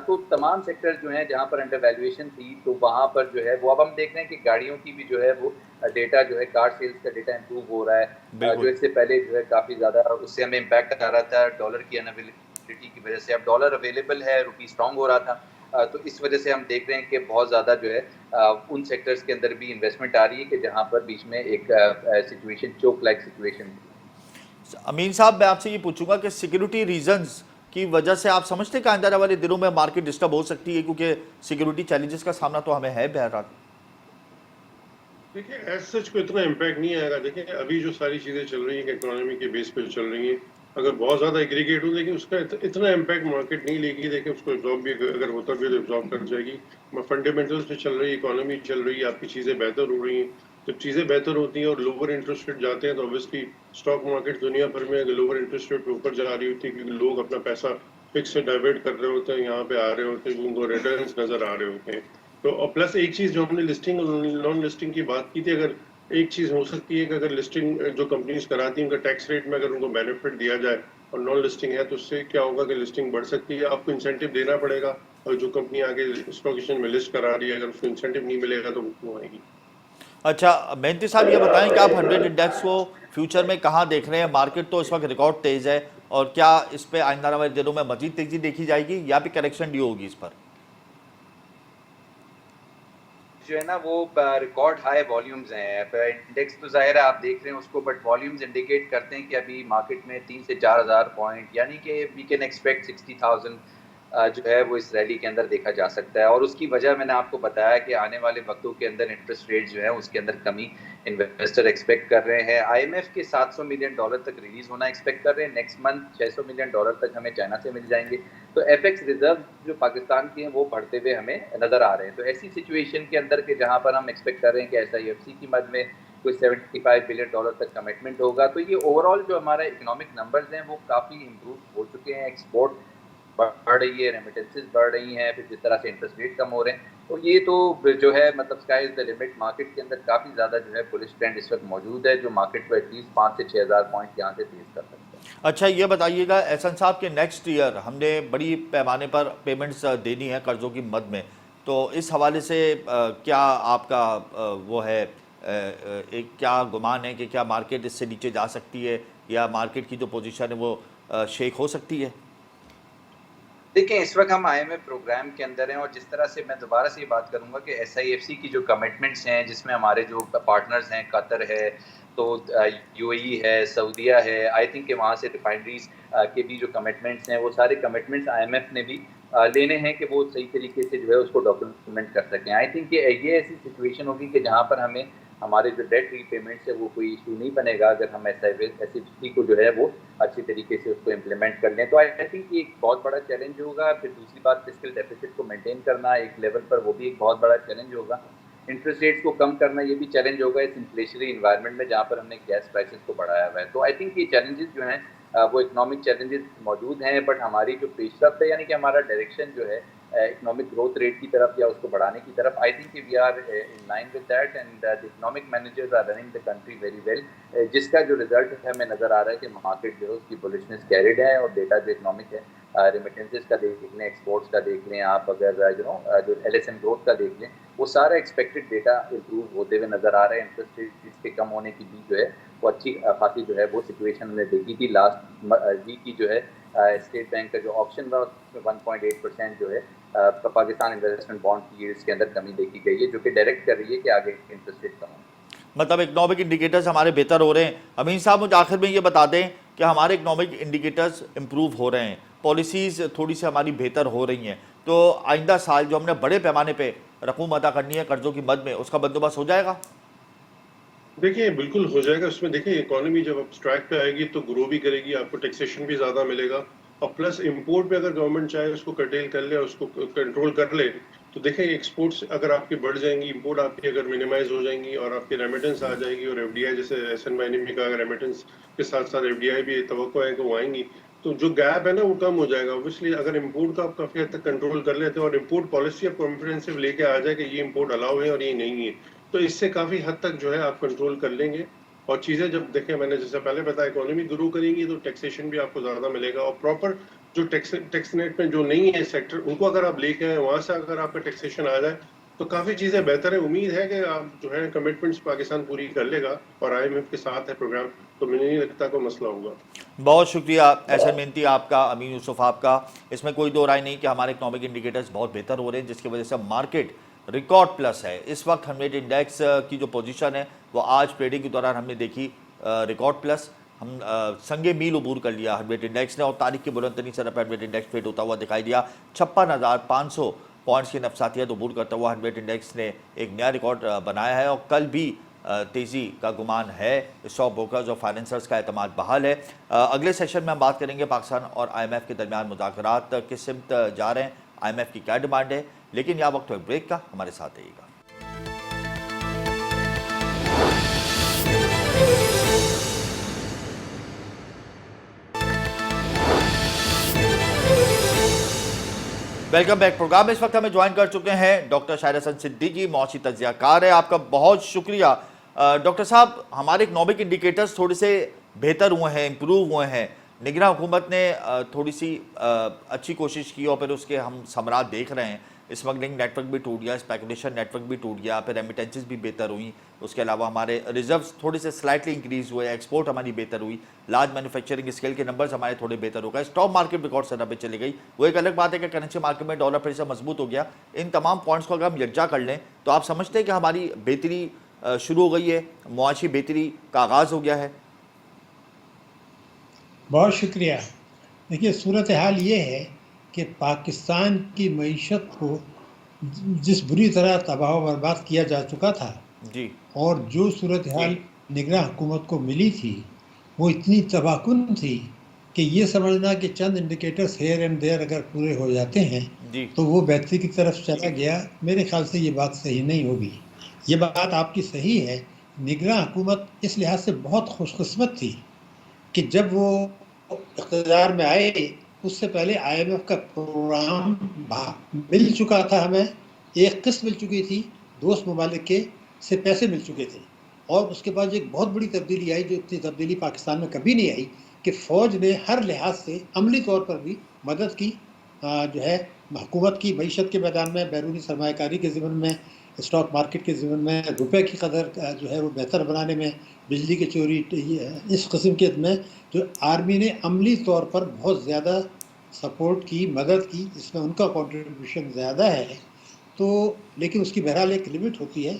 तो तमाम सेक्टर्स जो हैं जहाँ पर अंडर वैल्यूएशन थी तो वहाँ पर जो है वो अब हम देख रहे हैं कि गाड़ियों की भी जो है वो डेटा जो है कार सेल्स का डेटा इंप्रूव हो रहा है। जो इससे पहले जो है काफ़ी ज़्यादा उससे हमें इम्पैक्ट आ रहा था डॉलर की अनअवेलेबिलिटी की वजह से, अब डॉलर अवेलेबल है, रुपी स्ट्रॉन्ग हो रहा था। तो इस वजह से हम देख रहे हैं कि बहुत ज़्यादा जो है उन सेक्टर्स के अंदर भी इन्वेस्टमेंट आ रही है कि जहाँ पर बीच में एक सिचुएशन चोक लाइक सिचुएशन। अमीन साहब, मैं आपसे ये पूछूंगा कि सिक्योरिटी रीजंस की वजह से आप समझते हैं कि आने वाले दिनों में मार्केट डिस्टर्ब हो सकती है, क्योंकि सिक्योरिटी चैलेंजेस का सामना तो हमें है बहरहाल? देखिए एज सच को इतना इम्पैक्ट नहीं आएगा। देखिए अभी जो सारी चीज़ें चल रही हैं इकोनॉमी के बेस पे चल रही हैं, अगर बहुत ज़्यादा एग्रीगेट हो लेकिन उसका इतना इम्पैक्ट मार्केट नहीं लेगी। देखिए उसको एब्जॉर्ब भी अगर होता भी तो एब्जॉर्ब कर जाएगी। फंडामेंटल्स पे चल रही है, इकोनॉमी चल रही है, आपकी चीज़ें बेहतर हो रही हैं। जब चीज़ें बेहतर होती हैं और लोअर इंटरेस्ट रेट जाते हैं तो ऑब्वियसली स्टॉक मार्केट दुनिया भर में अगर लोअर इंटरेस्ट रेट ऊपर जा रही होती है क्योंकि लोग अपना पैसा फिक्स से डाइवर्ट कर रहे होते हैं, यहाँ पे आ रहे होते हैं, उनको रिटर्न्स नजर आ रहे होते हैं। तो और प्लस एक चीज़ जो हमने लिस्टिंग और नॉन लिस्टिंग की बात की थी, अगर एक चीज हो सकती है कि अगर लिस्टिंग जो कंपनीज कराती हैं उनका टैक्स रेट में अगर उनको बेनिफिट दिया जाए और नॉन लिस्टिंग है तो उससे क्या होगा कि लिस्टिंग बढ़ सकती है। आपको इंसेंटिव देना पड़ेगा और जो कंपनी आगे स्टॉक एक्सचेंज में लिस्ट करा रही है अगर उसको इंसेंटिव नहीं मिलेगा तो वो क्यों आएगी। अच्छा मेहनती साहब, ये बताएं कि आप 100 इंडेक्स को फ्यूचर में कहाँ देख रहे हैं? मार्केट तो इस वक्त रिकॉर्ड तेज है, और क्या इस पे आने वाले दिनों में मजीद तेजी देखी जाएगी या भी करेक्शन ड्यू होगी इस पर? जो है ना वो रिकॉर्ड हाई वॉल्यूम्स हैं। इंडेक्स तो जाहिर है आप देख रहे हैं उसको, बट वॉल्यूम्स इंडिकेट करते हैं कि अभी मार्केट में 3 से 4,000 पॉइंट, यानी कि वी कैन एक्सपेक्ट 60,000 जो है वो इस रैली के अंदर देखा जा सकता है। और उसकी वजह मैंने आपको बताया कि आने वाले वक्तों के अंदर इंटरेस्ट रेट जो है उसके अंदर कमी इन्वेस्टर एक्सपेक्ट कर रहे हैं। IMF के $700 मिलियन तक रिलीज होना एक्सपेक्ट कर रहे हैं। नेक्स्ट मंथ $600 मिलियन तक हमें चाइना से मिल जाएंगे। तो FX रिजर्व जो पाकिस्तान के हैं वो बढ़ते हुए हमें नजर आ रहे हैं। तो ऐसी सिचुएशन के अंदर के जहां पर हम एक्सपेक्ट कर रहे हैं कि SIFC की मद में कोई $75 बिलियन तक कमिटमेंट होगा, तो ये ओवरऑल जो हमारा इकोनॉमिक नंबर्स हैं वो काफ़ी इम्प्रूव हो चुके हैं। एक्सपोर्ट बढ़ रही है, रेमिटेंसेस बढ़ रही हैं, फिर जिस तरह से इंटरेस्ट रेट कम हो रहे हैं, तो ये तो जो है मतलब sky is the limit. Market के अंदर काफ़ी ज़्यादा जो है बुलिश ट्रेंड इस वक्त मौजूद है, जो मार्केट को एटलीस्ट 5 से 6,000 पॉइंट यहाँ से तेज कर सकता है। अच्छा, ये बताइएगा एहसन साहब के नेक्स्ट ईयर हमने बड़ी पैमाने पर पेमेंट्स देनी है कर्जों की मद में, तो इस हवाले से क्या आपका वो है एक क्या गुमान है कि क्या मार्केट इससे नीचे जा सकती है या मार्केट की जो पोजीशन है वो शेक हो सकती है? देखिए, इस वक्त हम IMF प्रोग्राम के अंदर हैं, और जिस तरह से मैं दोबारा से ये बात करूंगा कि SIFC की जो कमिटमेंट्स हैं, जिसमें हमारे जो पार्टनर्स हैं, कतर है, तो UAE है, सऊदीया है, आई थिंक कि वहाँ से रिफाइनरीज के भी जो कमिटमेंट्स हैं वो सारे कमिटमेंट्स IMF ने भी लेने हैं कि वो सही तरीके से जो है उसको डॉक्यूमेंट कर सकें। आई थिंक ये ऐसी सिचुएशन होगी कि जहाँ पर हमें हमारे जो डेट रीपेमेंट्स है वो कोई इशू नहीं बनेगा अगर हम SIFC को जो है वो अच्छी तरीके से उसको इम्प्लीमेंट कर लें। तो आई थिंक ये एक बहुत बड़ा चैलेंज होगा। फिर दूसरी बात, फिस्कल डेफिसिट को मेंटेन करना एक लेवल पर, वो भी एक बहुत बड़ा चैलेंज होगा। इंटरेस्ट रेट्स को कम करना ये भी चैलेंज होगा इस इन्फ्लेशनरी इन्वायरमेंट में जहाँ पर हमने गैस प्राइसेस को बढ़ाया हुआ है। तो आई थिंक ये चैलेंजेस जो हैं वो इकोनॉमिक चैलेंजेस मौजूद हैं, बट हमारी जो पेशरफ्त है, यानी कि हमारा डायरेक्शन जो है इकोनॉमिक ग्रोथ रेट की तरफ या उसको बढ़ाने की तरफ, I think we are in line with that, and the economic managers are running the country very well, जिसका जो रिजल्ट है हमें नज़र आ रहा है कि मार्केट जो है उसकी बुलिशनेस कैरिड है। और डेटा जो इकोनॉमिक है, रेमिटेंसेस का देख लें, एक्सपोर्ट्स का देख लें, आप अगर जो LSM ग्रोथ का देख लें, वो सारा एक्सपेक्टेड डेटा इंप्रूव होते हुए नज़र आ रहे हैं। इंटरेस्ट रेट के कम होने की भी जो है वो अच्छी खासी जो है वो सिचुएशन हमने देखी थी। लास्ट वीक की जो है स्टेट बैंक का जो ऑप्शन था उसमें 1.8% जो है पाकिस्तान इन्वेस्टमेंट बॉन्ड की यील्ड्स के अंदर कमी देखी गई है, जो कि डायरेक्ट कर रही है कि आगे इंटरेस्ट रेट कम हो। मतलब इकोनॉमिक इंडिकेटर्स हमारे बेहतर हो रहे हैं। अमीन साहब, मुझे आखिर में ये बता दें कि हमारे इकोनॉमिक इंडिकेटर्स इम्प्रूव हो रहे हैं, पॉलिसीज़ थोड़ी सी हमारी बेहतर हो रही हैं, तो आइंदा साल जो हमने बड़े पैमाने पे रकूम अदा करनी है कर्जों की मद में, उसका बंदोबस्त हो जाएगा? देखिए, बिल्कुल हो जाएगा। उसमें देखिए, इकोनॉमी जब अब ट्रैक पे आएगी तो ग्रो भी करेगी, आपको टैक्सेशन भी ज़्यादा मिलेगा, और प्लस इंपोर्ट पे अगर गवर्नमेंट चाहे उसको कर्टेल कर ले, उसको कंट्रोल कर ले, तो देखिए एक्सपोर्ट्स अगर आपकी बढ़ जाएंगी, इंपोर्ट आपकी अगर मिनिमाइज हो जाएंगी और आपकी रेमिटेंस आ जाएगी, और FDI जैसे एहसन भाई ने कहा रेमिटेंस के साथ साथ FDI भी तवक्को है कि वो आएंगी, तो जो गैप है ना वो कम हो जाएगा। ऑब्वियसली अगर इंपोर्ट का आप काफी हद तक कंट्रोल कर लेते हैं और इंपोर्ट पॉलिसी आप कॉम्प्रिहेंसिव लेके आ जाए कि ये इंपोर्ट अलाउ है और ये नहीं है, तो इससे काफी हद तक जो है आप कंट्रोल कर लेंगे। और चीजें जब देखें, मैंने जैसे पहले बताया, इकोनॉमी ग्रो करेंगी तो टैक्सेशन भी आपको ज्यादा मिलेगा, और प्रॉपर जो टैक्स नेट में जो नहीं है सेक्टर, उनको अगर आप लेके आए, वहां से अगर आपका टैक्सेशन आ जाए तो काफी चीजें बेहतर है। उम्मीद है कि आप जो है कमिटमेंट्स पाकिस्तान पूरी कर लेगा, और IMF के साथ है प्रोग्राम, तो मुझे नहीं लगता कोई मसला होगा। बहुत शुक्रिया एहसन मेहनती आपका, अमीन यूसुफ आपका। इसमें कोई दो राय नहीं कि हमारे इकोनॉमिक इंडिकेटर्स बहुत बेहतर हो रहे हैं, जिसकी वजह से मार्केट रिकॉर्ड प्लस है। इस वक्त 100 इंडेक्स की जो पोजीशन है वो आज ट्रेडिंग के दौरान हमने देखी रिकॉर्ड प्लस। हम संगे मील अबूर कर लिया 100 इंडेक्स ने, और तारीख की बुलंद तरीन सर पर 100 इंडेक्स ट्रेड होता हुआ दिखाई दिया। 56,500 पॉइंट्स की नफसातियत अबूर करता हुआ 100 इंडेक्स ने एक नया रिकॉर्ड बनाया है, और कल भी तेज़ी का गुमान है। स्टॉक ब्रोकर्स और फाइनेंसर्स का एतमाद बहाल है। अगले सेशन में हम बात करेंगे पाकिस्तान और IMF के दरमियान मुज़ाकरात किस सिमत जा रहे हैं, IMF की क्या डिमांड है। लेकिन यह वक्त है ब्रेक का, हमारे साथ रहिएगा। Welcome back. प्रोग्राम में इस वक्त हमें ज्वाइन कर चुके हैं डॉक्टर शाहिर हसन सिद्दीकी, मौसी तज्जियाकार है। आपका बहुत शुक्रिया डॉक्टर साहब। हमारे इकोनॉमिक इंडिकेटर्स थोड़े से बेहतर हुए हैं, इम्प्रूव हुए हैं। निगरान हुकूमत ने थोड़ी सी अच्छी कोशिश की, और फिर उसके हम समरात देख रहे हैं। स्मगलिंग नेटवर्क भी टूट गया, स्पेकुलेशन नेटवर्क भी टूट गया, फिर रेमिटेंसेस भी बेहतर हुई। उसके अलावा हमारे रिजर्व्स थोड़े से स्लाइटली इंक्रीज हुए, एक्सपोर्ट हमारी बेहतर हुई, लार्ज मैन्युफैक्चरिंग स्केल के नंबर्स हमारे थोड़े बेहतर हो गए, स्टॉक मार्केट रिकॉर्ड सतह पे चली गई। वो एक अलग बात है कि करेंसी मार्केट में डॉलर फिर से मजबूत हो गया। इन तमाम पॉइंट्स को अगर हम यकजा कर लें तो आप समझते हैं कि हमारी बेहतरी शुरू हो गई है, मुआशी बेहतरी का आगाज़ हो गया है? बहुत शुक्रिया। देखिए, सूरत हाल ये है कि पाकिस्तान की मईशत को जिस बुरी तरह तबाह बर्बाद किया जा चुका था, जी और जो सूरत हाल निगरान हुकूमत को मिली थी, वो इतनी तबाहकुन थी कि ये समझना कि चंद इंडिकेटर्स हेयर एंड देयर अगर पूरे हो जाते हैं जी तो वो बेहतरी की तरफ चला गया, मेरे ख्याल से ये बात सही नहीं होगी। ये बात आपकी सही है। निगरान हुकूमत इस लिहाज से बहुत खुशकिस्मत थी कि जब वो इक़्तिदार में आए, उससे पहले IMF का प्रोग्राम मिल चुका था हमें, एक किस्त मिल चुकी थी, दोस्त ममालिक के से पैसे मिल चुके थे, और उसके बाद एक बहुत बड़ी तब्दीली आई, जो इतनी तब्दीली पाकिस्तान में कभी नहीं आई, कि फ़ौज ने हर लिहाज से अमली तौर पर भी मदद की, जो है हुकूमत की मईशत के मैदान में, बैरूनी सरमायाकारी के ज़िम्मन में, स्टॉक मार्केट के ज़िम्मन में, रुपए की कदर जो है वो बेहतर बनाने में, बिजली की चोरी, इस किस्म के में जो आर्मी ने अमली तौर पर बहुत ज़्यादा सपोर्ट की, मदद की, इसमें उनका कंट्रीब्यूशन ज़्यादा है। तो लेकिन उसकी बहरहाल एक लिमिट होती है,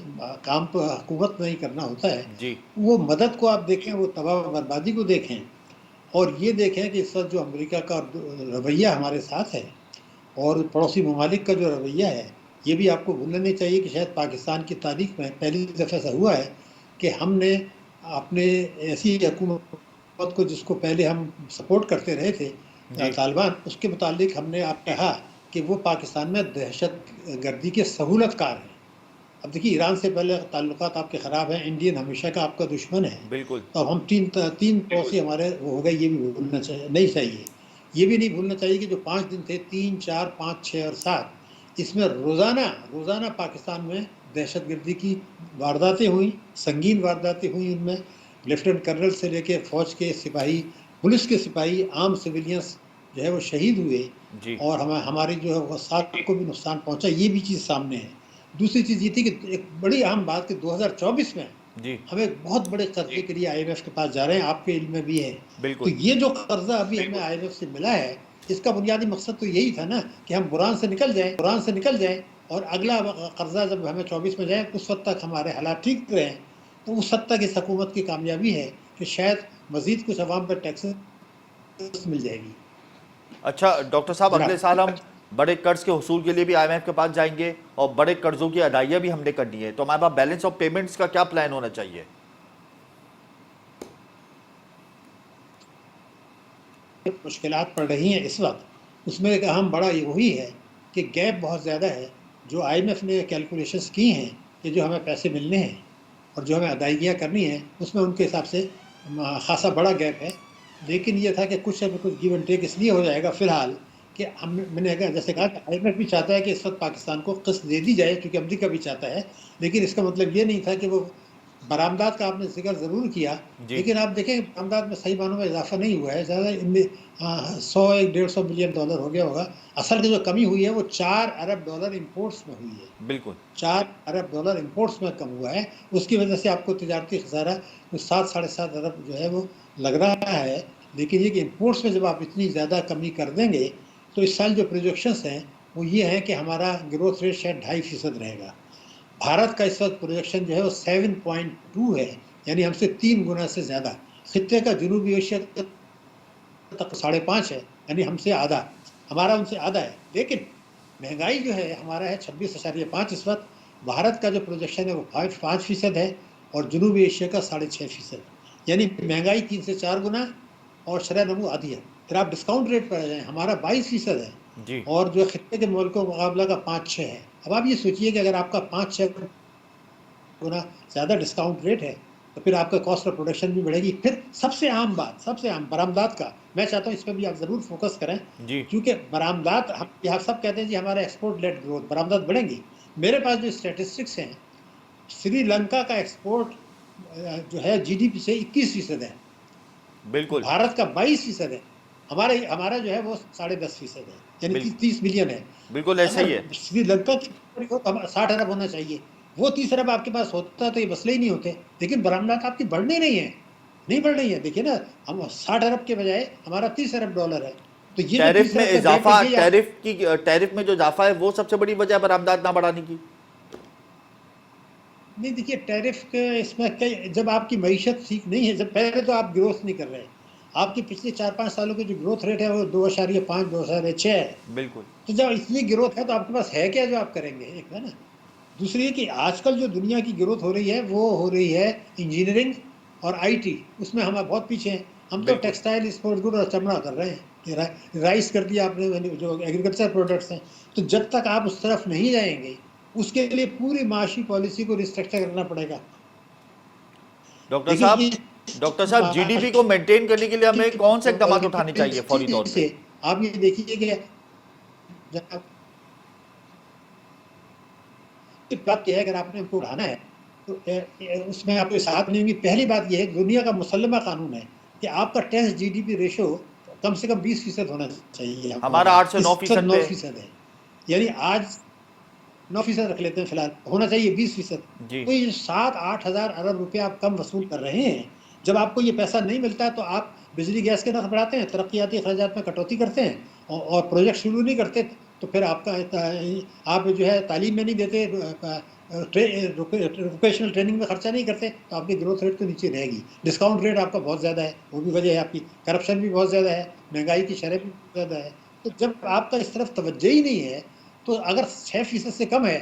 काम तो हुकूमत में ही करना होता है। जी वो मदद को आप देखें, वो तबाह बर्बादी को देखें, और ये देखें कि इस वक्त जो अमेरिका का रवैया हमारे साथ है और पड़ोसी ममालिक का जो रवैया है, ये भी आपको भूलना नहीं चाहिए कि शायद पाकिस्तान की तारीख में पहली दफ़ा ऐसा हुआ है कि हमने अपने ऐसी हुकूमत को जिसको पहले हम सपोर्ट करते रहे थे, जी तालिबान, उसके मुतालिक हमने आप कहा कि वो पाकिस्तान में दहशत गर्दी के सहूलतकार हैं। अब देखिए, ईरान से पहले ताल्लुकात आपके ख़राब हैं, इंडियन हमेशा का आपका दुश्मन है, बिल्कुल तो अब हम तीन पड़ोसी हमारे हो गए, ये भी भूलना नहीं चाहिए। ये भी नहीं भूलना चाहिए कि जो 5 दिन थे, 3, 4, 5, 6 और 7, इसमें रोज़ाना पाकिस्तान में दहशतगर्दी की वारदातें हुई, संगीन वारदातें हुई। उनमें लेफ्टिनेंट कर्नल से लेके फ़ौज के सिपाही, पुलिस के सिपाही, आम सिविलियंस जो है वो शहीद हुए, जी और हमारी जो है वो साथ को भी नुकसान पहुंचा। ये भी चीज़ सामने है। दूसरी चीज़ ये थी कि एक बड़ी अहम बात कि 2024 में जी हम एक बहुत बड़े कर्जे के लिए IMF के पास जा रहे हैं, आपके इल्म में भी है। तो बिल्कुल ये जो कर्जा अभी हमें IMF से मिला है, इसका बुनियादी मकसद तो यही था ना कि हम बुरान से निकल जाएं, और अगला कर्जा जब हमें 24 में जाए, उस वक्त तक हमारे हालात ठीक रहें। तो उस हद तक इस हुकूमत की कामयाबी है कि शायद मजीद कुछ अवाम पर टैक्सेस मिल जाएगी। अच्छा डॉक्टर साहब, जनाब। अगले साल हम बड़े कर्ज के हुसूल के लिए भी IMF के पास जाएंगे और बड़े कर्जों की अदाइयाँ भी हमने करनी है, तो हमारे पास बैलेंस ऑफ पेमेंट्स का क्या प्लान होना चाहिए? मुश्किलात पड़ रही हैं इस वक्त, उसमें एक अहम बड़ा ये वही है कि गैप बहुत ज़्यादा है। जो IMF ने कैलकुलेशंस की हैं कि जो हमें पैसे मिलने हैं और जो हमें अदायगियाँ करनी हैं, उसमें उनके हिसाब से खासा बड़ा गैप है। लेकिन ये था कि कुछ न कुछ गिव एंड टेक इसलिए हो जाएगा फ़िलहाल कि मैंने जैसे कहा कि IMF भी चाहता है कि इस वक्त पाकिस्तान को किस्त दे दी जाए, क्योंकि अमेरिका भी चाहता है। लेकिन इसका मतलब ये नहीं था कि वो बरामदात का आपने जिक्र ज़रूर किया, जी लेकिन आप देखें बरामदात में सही मानों में इजाफा नहीं हुआ है ज़्यादा। इनमें 100-150 बिलियन डॉलर हो गया होगा। असल की जो कमी हुई है वो 4 अरब डॉलर इम्पोर्ट्स में हुई है। बिल्कुल 4 अरब डॉलर इम्पोर्ट्स में कम हुआ है। उसकी वजह से आपको तजारती खसारा 7-7.5 अरब जो है वो लग रहा है। लेकिन ये कि इम्पोर्ट्स में जब आप इतनी ज़्यादा कमी कर देंगे, तो इस साल जो प्रोजेक्शंस हैं वो ये हैं कि हमारा ग्रोथ रेट शायद 2.5% रहेगा। भारत का इस वक्त प्रोजेक्शन जो है वो 7.2 है, यानी हमसे 3 गुना से ज़्यादा। खित्ते का जनूबी एशिया तक 5.5 है, यानी हमसे आधा, हमारा उनसे आधा है। लेकिन महंगाई जो है हमारा है 26.5 इस वक्त। भारत का जो प्रोजेक्शन है वो 5% है, और जनूबी एशिया का 6.5%, यानी महंगाई 3 से 4 गुना और शरह नमू आधी है। फिर आप डिस्काउंट रेट पर आ जाएँ, हमारा 22% है, जी और जो खित्ते के मुल्कों मुकाबला का 5-6 है। अब आप ये सोचिए कि अगर आपका 5-6 गुना ज़्यादा डिस्काउंट रेट है, तो फिर आपका कॉस्ट ऑफ प्रोडक्शन भी बढ़ेगी। फिर सबसे आम बरामदात का, मैं चाहता हूँ इस पर भी आप ज़रूर फोकस करें, जी क्योंकि बरामदात, हम यहाँ सब कहते हैं जी हमारा एक्सपोर्ट लेड ग्रोथ, बरामदात बढ़ेंगी। मेरे पास जो स्टैटिस्टिक्स हैं, श्रीलंका का एक्सपोर्ट जो है GDP से 21% है, बिल्कुल भारत का 22% है, हमारा जो है वो 10.5% है, यानी बिल्कुल 30 मिलियन है। बिल्कुल ऐसा ही है। अगर श्रीलंका की 60 अरब होना चाहिए, वो 30 अरब आपके पास होता तो ये मसले ही नहीं होते। लेकिन बरामदात आपकी बढ़नी नहीं बढ़ रही है। देखिए ना, हम 60 अरब के बजाय हमारा 30 अरब डॉलर है। तो ये जो टैरिफ 30 में अरब का इजाफा, गैप है, ये टैरिफ में जो इजाफा है वो सबसे बड़ी वजह है बरामदात ना बढ़ाने की। नहीं देखिए, टैरिफ के इसमें कई, जब आपकी मईशत ठीक नहीं है, जब पहले तो आप ग्रोथ नहीं कर रहे हैं, आपकी पिछले 4-5 सालों की जो ग्रोथ रेट है वो 2.5 2.6 है। बिल्कुल। तो जब इतनी ग्रोथ है तो आपके पास है क्या जो आप करेंगे, एक है ना। दूसरी है कि आजकल जो दुनिया की ग्रोथ हो रही है वो हो रही है इंजीनियरिंग और आईटी, उसमें हम बहुत पीछे हैं। हम तो बिल्कुल। टेक्सटाइल, स्पोर्ट्स गुड और चमड़ा कर रहे हैं, ये राइस कर दिया आपने, जो एग्रीकल्चर प्रोडक्ट्स हैं। तो जब तक आप उस तरफ नहीं जाएंगे, उसके लिए पूरी माशी पॉलिसी को रिस्ट्रक्चर करना पड़ेगा। डॉक्टर लेकिन साहब, ये डॉक्टर साहब, जीडीपी को मेंटेन करने के लिए हमें कौन से इकदाम उठाने चाहिए फौरी तौर पे? से आप ये देखिए कि जनाब, की बात यह है, अगर आपने हमको उड़ाना है तो उसमें आपको साथ नहीं होंगी। पहली बात यह है, दुनिया का मुसल्लमा कानून है कि आपका टैक्स जीडीपी रेशो कम से कम 20% होना चाहिए। हमारा हमारा 8 से इस 9% वक्त पे। 9% है, यानी आज 9% रख लेते हैं फिलहाल, होना चाहिए 20%। जी। तो ये 7-8 हजार अरब रुपए आप कम वसूल कर रहे हैं। जब आपको ये पैसा नहीं मिलता है तो आप बिजली गैस के नर्ख बढ़ाते हैं, तरक्याती अखराजात में कटौती करते हैं, और प्रोजेक्ट शुरू नहीं करते। तो फिर आपका आप जो है तालीम में नहीं देते, वोकेशनल ट्रेनिंग में खर्चा नहीं करते, तो आपकी ग्रोथ रेट तो नीचे रहेगी। डिस्काउंट रेट आपका बहुत ज़्यादा है, वो भी वजह है आपकी। करप्शन भी बहुत ज़्यादा है, महंगाई की शरह भी बहुत ज़्यादा है। तो जब आपका इस तरफ तवज्जो ही नहीं है, तो अगर 6% से कम है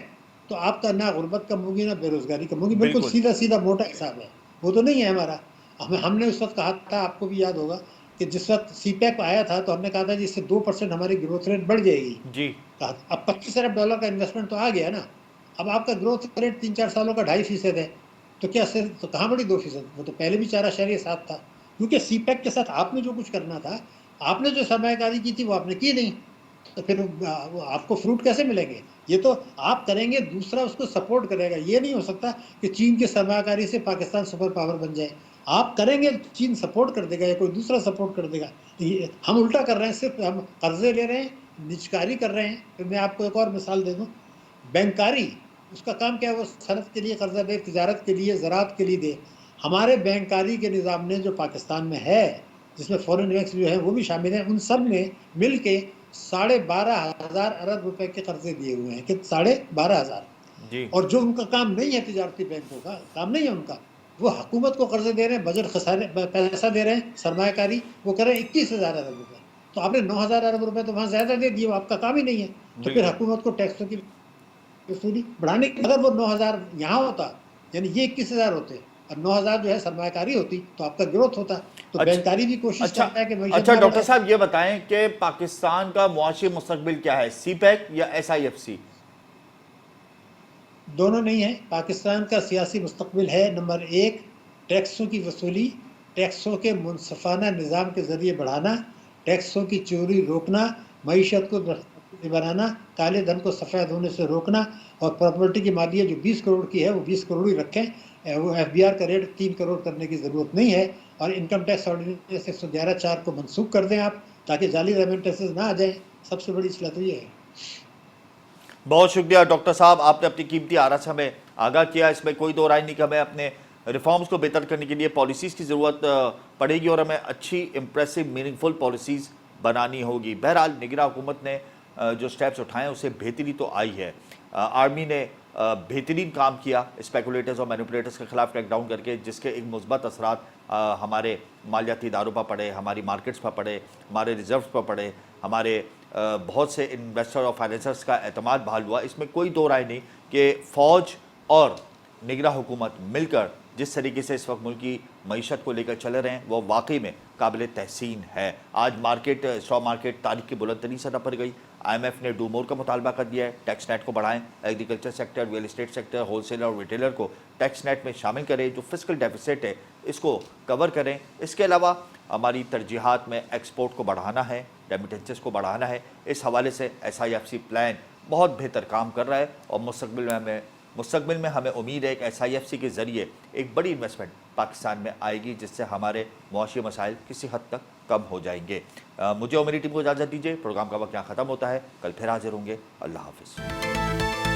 तो आपका ना गुर्बत कम होगी ना बेरोजगारी कम होगी। बिल्कुल बिल्कुल। सीधा सीधा मोटा हिसाब है, वो तो नहीं है हमारा। हमने उस वक्त कहा था, आपको भी याद होगा कि जिस वक्त सीपैक आया था तो हमने कहा था जिससे 2% हमारी ग्रोथ रेट बढ़ जाएगी। जी। कहा था। अब 25 अरब डॉलर का इन्वेस्टमेंट तो आ गया ना। अब आपका ग्रोथ रेट 3-4 सालों का 2.5% है, तो क्या सिर तो कहाँ बढ़ी 2%? वो तो पहले भी 4.7 था। क्योंकि सीपैक के साथ आपने जो कुछ करना था, आपने जो सरमायाकारी की थी वो आपने की नहीं, तो फिर वो आपको फ्रूट कैसे मिलेंगे? ये तो आप करेंगे, दूसरा उसको सपोर्ट करेगा। ये नहीं हो सकता कि चीन के सरमायाकारी से पाकिस्तान सुपर पावर बन जाए। आप करेंगे, चीन सपोर्ट कर देगा या कोई दूसरा सपोर्ट कर देगा। हम उल्टा कर रहे हैं, सिर्फ हम कर्जे ले रहे हैं, निजकारी कर रहे हैं। फिर मैं आपको एक और मिसाल दे दूं, बैंकारी, उसका काम क्या है, वो सनत के लिए कर्जा दे, तिजारत के लिए, ज़राअत के लिए दे। हमारे बैंकारी के निज़ाम ने जो पाकिस्तान में है, जिसमें फॉरेन बैंक्स जो है वो भी शामिल हैं, उन सब ने मिल के 12,500 अरब रुपए के कर्जे दिए हुए हैं, कि 12,500। जी। और जो उनका काम नहीं है, तिजारती बैंकों का काम नहीं है उनका, वो हुकूमत को कर्जे दे रहे हैं, बजट खसारे पैसा दे रहे हैं, सरमायाकारी वो कर रहे हैं 21,000 अरब रुपए। तो आपने 9,000 अरब रुपए तो वहां ज्यादा दे दिए, वो आपका काम ही नहीं है। तो फिर बिल्कुल। हुकूमत को टैक्सों की वसूली बढ़ाने की, अगर वो 9,000 यहाँ होता, यानी ये 21,000 होते और 9,000 जो है सरमायाकारी होती, तो आपका ग्रोथ होता। तो अच्छा। बैंकारी भी कोशिश अच्छा। करता है कि मईशत अच्छा ना डॉक्टर बढ़ाए। साहब, ये बताएं कि पाकिस्तान का मुआशी मुस्तकबिल क्या है, सीपैक या एसआईएफसी? दोनों नहीं है। पाकिस्तान का सियासी मुस्तकबिल है, नंबर 1, टैक्सों की वसूली, टैक्सों के मुनसफाना निज़ाम के ज़रिए बढ़ाना, टैक्सों की चोरी रोकना, मईशत को बनाना, काले धन को सफ़ेद होने से रोकना, और प्रॉपर्टी की मालियत जो 20 करोड़ की है वो 20 करोड़ ही रखें। वो FBR का रेट 3 करोड़ करने की ज़रूरत नहीं है। और इनकम टैक्स ऑर्डिनेंस 111(4) को मनसूख कर दें आप, ताकि जाली रेमिटेंसेस ना आ जाए। सबसे बड़ी इसलाह तो ये है। बहुत शुक्रिया डॉक्टर साहब, आपने अपनी कीमती आरा से हमें आगाह किया। इसमें कोई दो राय नहीं कि हमें अपने रिफॉर्म्स को बेहतर करने के लिए पॉलिसीज़ की ज़रूरत पड़ेगी और हमें अच्छी इंप्रेसिव मीनिंगफुल पॉलिसीज़ बनानी होगी। बहरहाल निगरान हुकूमत ने जो स्टेप्स उठाए उसे बेहतरी तो आई है। आर्मी ने बेहतरीन काम किया स्पेकुलेटर्स और मैनिपुलेटर्स के खिलाफ क्रैकडाउन करके, जिसके एक मुस्बत असरात हमारे मालियाती इदारों पर पड़े, हमारी मार्केट्स पर पड़े, हमारे रिजर्व्स पर पड़े, हमारे बहुत से इन्वेस्टर और फाइनेंसर्स का एतमाद बहाल हुआ। इसमें कोई दो राय नहीं कि फ़ौज और निगरान हुकूमत मिलकर जिस तरीके से इस वक्त मुल्क की मईशत को लेकर चले रहे हैं वो वाकई में काबिल तहसीन है। आज मार्केट, स्टॉक मार्केट तारीख की बुलंदतरीन सतह पर गई। IMF ने डू मोर का मुतालबा कर दिया है, टैक्स नेट को बढ़ाएं, agriculture sector, real estate sector, wholesaler और रिटेलर को टैक्स नेट में शामिल करें, जो फिस्कल डेफिसिट है इसको कवर करें। इसके अलावा हमारी तरजीहात में एक्सपोर्ट को बढ़ाना है, रेमिटेंसेस को बढ़ाना है। इस हवाले से SIFC प्लान बहुत बेहतर काम कर रहा है और मुस्तकबिल में हमें उम्मीद है कि SIFC के ज़रिए एक बड़ी इन्वेस्टमेंट पाकिस्तान में आएगी, जिससे हमारे मुआशी मसाइल किसी हद तक कम हो जाएंगे। मुझे और मेरी टीम को इजाज़त दीजिए। प्रोग्राम का वक्त यहाँ ख़त्म होता है। कल फिर हाजिर होंगे। अल्लाह हाफ़िज़।